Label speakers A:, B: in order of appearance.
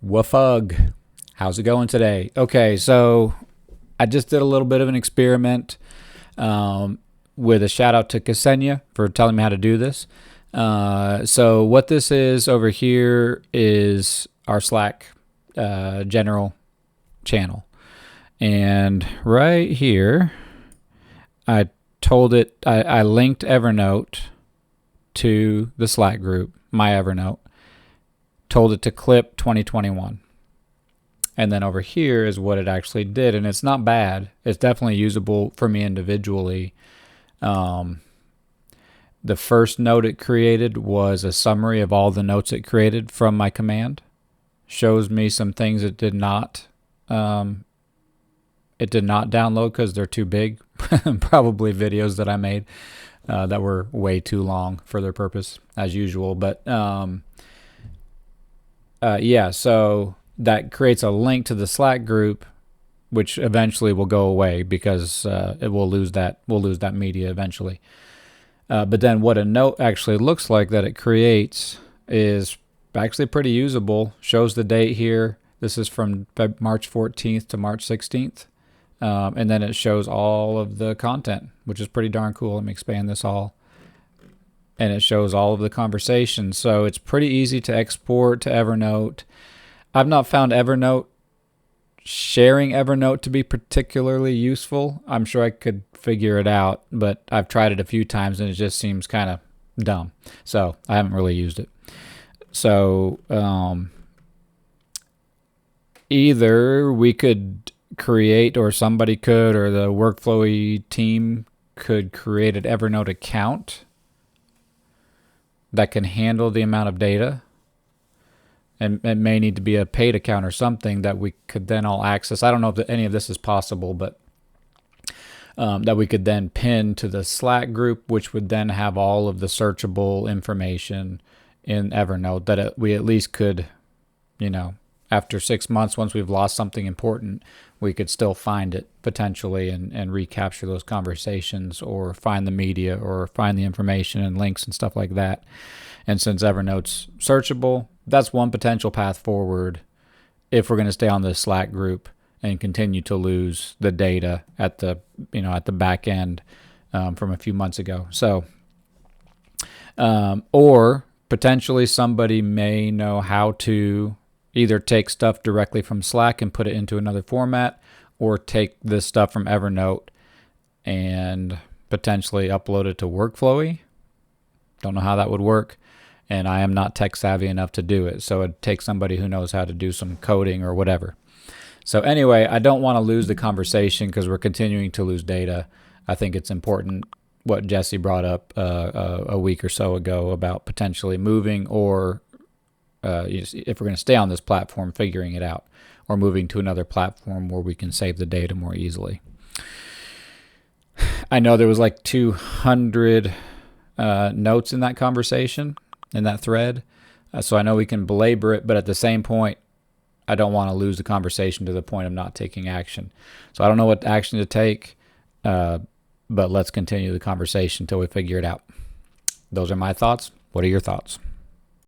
A: Woofug. How's it going today? Okay, so I just did a little bit of an experiment with a shout out to Ksenia for telling me how to do this. So what this is over here is our Slack general channel. And right here, I told it, I linked Evernote to the Slack group, my Evernote, told it to clip 2021. And then over here is what it actually did. And it's not bad. It's definitely usable for me individually. The first note it created was a summary of all the notes it created from my command. Shows me some things it did not download because they're too big. Probably videos that I made that were way too long for their purpose, as usual. But yeah, so that creates a link to the Slack group, which eventually will go away because it will lose that media eventually. But then what a note actually looks like that it creates is actually pretty usable. Shows the date here. This is from March 14th to March 16th. And then it shows all of the content, which is pretty darn cool. Let me expand this all. And it shows all of the conversations. So it's pretty easy to export to Evernote. I've not found sharing Evernote to be particularly useful. I'm sure I could figure it out, but I've tried it a few times and it just seems kind of dumb. So I haven't really used it. So either we could create, or somebody could, or the Workflowy team could create an Evernote account that can handle the amount of data. And it may need to be a paid account or something that we could then all access. I don't know if any of this is possible, but that we could then pin to the Slack group, which would then have all of the searchable information in Evernote that we at least could, after 6 months, once we've lost something important, we could still find it potentially and recapture those conversations, or find the media, or find the information and links and stuff like that. And since Evernote's searchable, that's one potential path forward if we're going to stay on the Slack group and continue to lose the data at the back end from a few months ago. So, or potentially somebody may know how to either take stuff directly from Slack and put it into another format, or take this stuff from Evernote and potentially upload it to Workflowy. Don't know how that would work, and I am not tech savvy enough to do it. So it'd take somebody who knows how to do some coding or whatever. So anyway, I don't want to lose the conversation because we're continuing to lose data. I think it's important what Jesse brought up a week or so ago about potentially moving, or if we're going to stay on this platform, figuring it out, or moving to another platform where we can save the data more easily. I know there was like 200 notes in that conversation, in that thread. So I know we can belabor it, but at the same point, I don't want to lose the conversation to the point of not taking action. So I don't know what action to take, but let's continue the conversation until we figure it out. Those are my thoughts. What are your thoughts?